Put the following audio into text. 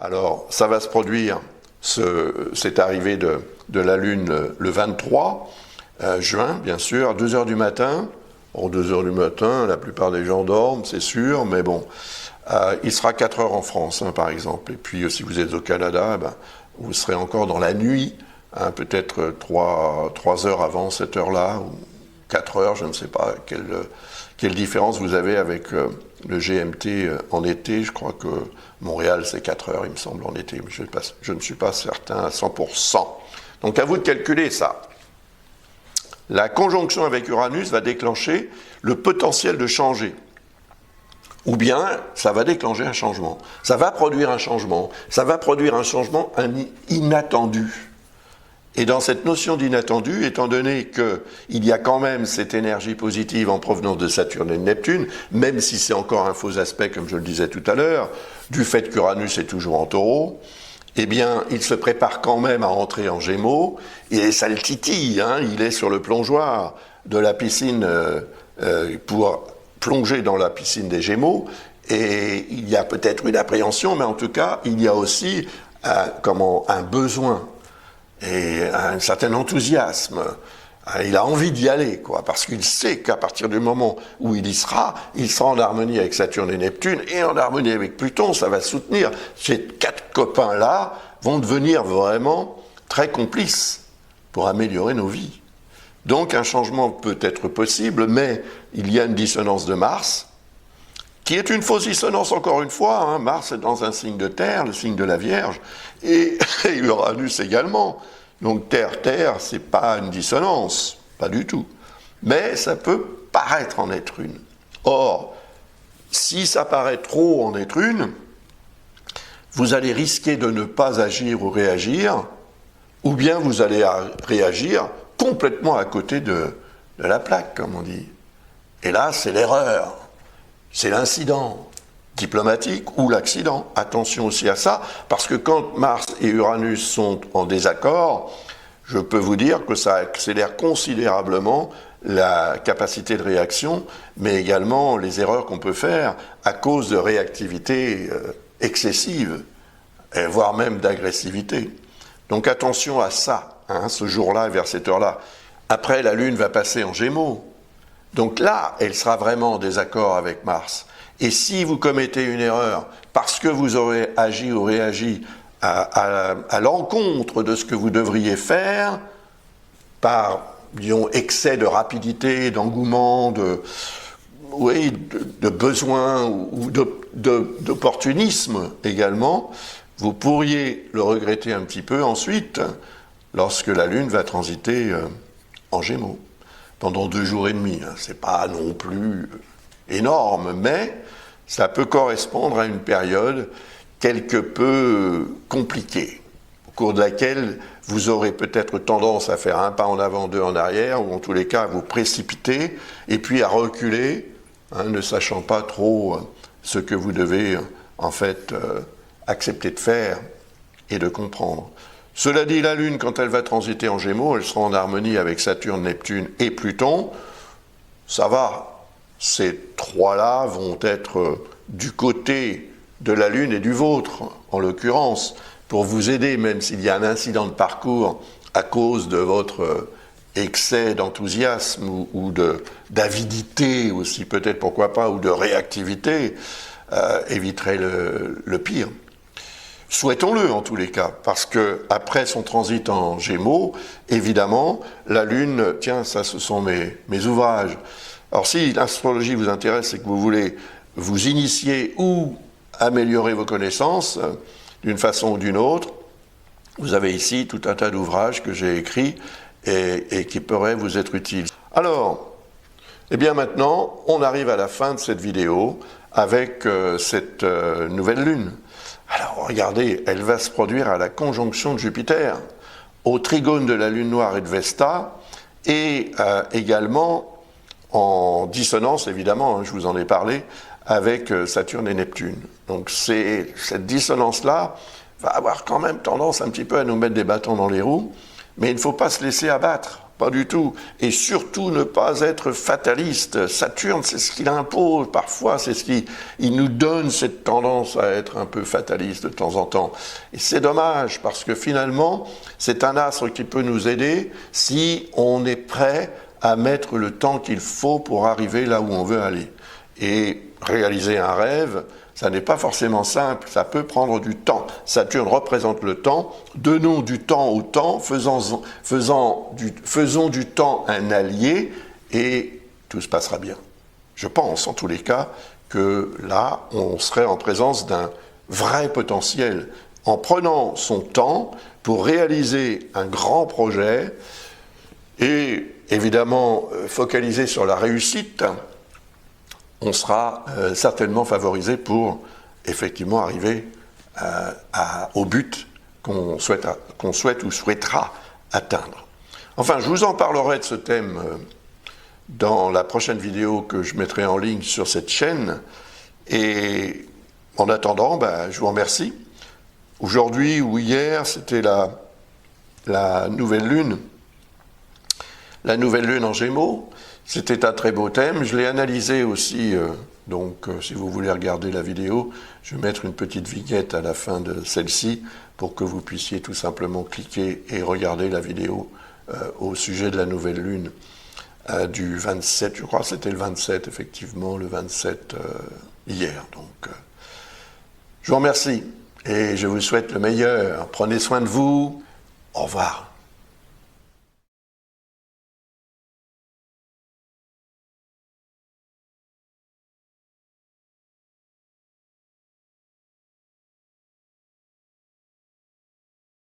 Alors, ça va se produire, cette arrivée de la Lune le 23 juin, bien sûr, à 2 heures du matin. Bon, 2 heures du matin, la plupart des gens dorment, c'est sûr, mais bon, il sera 4 heures en France, hein, par exemple. Et puis, si vous êtes au Canada, vous serez encore dans la nuit, hein, peut-être 3 heures avant cette heure-là, ou 4 heures, je ne sais pas quelle différence vous avez avec le GMT en été. Je crois que Montréal, c'est 4 heures, il me semble, en été, mais je ne suis pas certain à 100%. Donc, à vous de calculer ça. La conjonction avec Uranus va déclencher le potentiel de changer. Ou bien, ça va déclencher un changement. Ça va produire un changement. Ça va produire un changement inattendu. Et dans cette notion d'inattendu, étant donné qu'il y a quand même cette énergie positive en provenance de Saturne et de Neptune, même si c'est encore un faux aspect, comme je le disais tout à l'heure, du fait qu'Uranus est toujours en Taureau, eh bien, il se prépare quand même à entrer en Gémeaux, et ça le titille, hein, il est sur le plongeoir de la piscine pour plonger dans la piscine des Gémeaux, et il y a peut-être une appréhension, mais en tout cas, il y a aussi un besoin et un certain enthousiasme. Il a envie d'y aller, quoi, parce qu'il sait qu'à partir du moment où il sera en harmonie avec Saturne et Neptune, et en harmonie avec Pluton, ça va soutenir. Ces 4 copains-là vont devenir vraiment très complices pour améliorer nos vies. Donc un changement peut être possible, mais il y a une dissonance de Mars, qui est une fausse dissonance encore une fois, hein. Mars est dans un signe de terre, le signe de la Vierge, et Uranus également. Donc Terre, c'est pas une dissonance, pas du tout. Mais ça peut paraître en être une. Or, si ça paraît trop en être une, vous allez risquer de ne pas agir ou réagir, ou bien vous allez réagir complètement à côté de la plaque, comme on dit. Et là, c'est l'erreur, c'est l'incident diplomatique ou l'accident. Attention aussi à ça, parce que quand Mars et Uranus sont en désaccord, je peux vous dire que ça accélère considérablement la capacité de réaction, mais également les erreurs qu'on peut faire à cause de réactivité excessive, voire même d'agressivité. Donc attention à ça, hein, ce jour-là, vers cette heure-là. Après, la Lune va passer en Gémeaux. Donc là, elle sera vraiment en désaccord avec Mars. Et si vous commettez une erreur parce que vous aurez agi ou réagi à l'encontre de ce que vous devriez faire, par, disons, excès de rapidité, d'engouement, de besoin ou d'opportunisme également, vous pourriez le regretter un petit peu ensuite, lorsque la Lune va transiter en Gémeaux, pendant 2 jours et demi. C'est pas non plus énorme, mais ça peut correspondre à une période quelque peu compliquée, au cours de laquelle vous aurez peut-être tendance à faire un pas en avant, 2 en arrière, ou en tous les cas à vous précipiter, et puis à reculer, hein, ne sachant pas trop ce que vous devez en fait accepter de faire et de comprendre. Cela dit, la Lune, quand elle va transiter en Gémeaux, elle sera en harmonie avec Saturne, Neptune et Pluton. Ça va, ces 3-là vont être du côté de la Lune et du vôtre, en l'occurrence, pour vous aider, même s'il y a un incident de parcours à cause de votre excès d'enthousiasme ou d'avidité aussi, peut-être, pourquoi pas, ou de réactivité, éviterait le pire. Souhaitons-le en tous les cas, parce que après son transit en Gémeaux, évidemment, la Lune, tiens, ça ce sont mes ouvrages. Alors si l'astrologie vous intéresse, c'est que vous voulez vous initier ou améliorer vos connaissances d'une façon ou d'une autre, vous avez ici tout un tas d'ouvrages que j'ai écrits et qui pourraient vous être utiles. Alors, eh bien maintenant, on arrive à la fin de cette vidéo avec cette nouvelle Lune. Alors regardez, elle va se produire à la conjonction de Jupiter, au trigone de la Lune noire et de Vesta, et également en dissonance, évidemment, hein, je vous en ai parlé, avec Saturne et Neptune. Donc cette dissonance-là va avoir quand même tendance un petit peu à nous mettre des bâtons dans les roues, mais il ne faut pas se laisser abattre pas du tout. Et surtout ne pas être fataliste. Saturne, c'est ce qu'il impose parfois, c'est ce qui il nous donne cette tendance à être un peu fataliste de temps en temps. Et c'est dommage parce que finalement, c'est un astre qui peut nous aider si on est prêt à mettre le temps qu'il faut pour arriver là où on veut aller. Et réaliser un rêve, ça n'est pas forcément simple, ça peut prendre du temps. Saturne représente le temps, donnons du temps au temps, faisons du temps un allié et tout se passera bien. Je pense en tous les cas que là, on serait en présence d'un vrai potentiel. En prenant son temps pour réaliser un grand projet et évidemment focaliser sur la réussite, on sera certainement favorisé pour effectivement arriver au but qu'on souhaite ou souhaitera atteindre. Enfin, je vous en parlerai de ce thème dans la prochaine vidéo que je mettrai en ligne sur cette chaîne. Et en attendant, je vous remercie. Aujourd'hui ou hier, c'était la nouvelle lune. La nouvelle lune en Gémeaux. C'était un très beau thème, je l'ai analysé aussi, donc si vous voulez regarder la vidéo, je vais mettre une petite vignette à la fin de celle-ci pour que vous puissiez tout simplement cliquer et regarder la vidéo au sujet de la nouvelle lune du 27, je crois que c'était le 27 effectivement, le 27 hier. Donc je vous remercie et je vous souhaite le meilleur, prenez soin de vous, au revoir.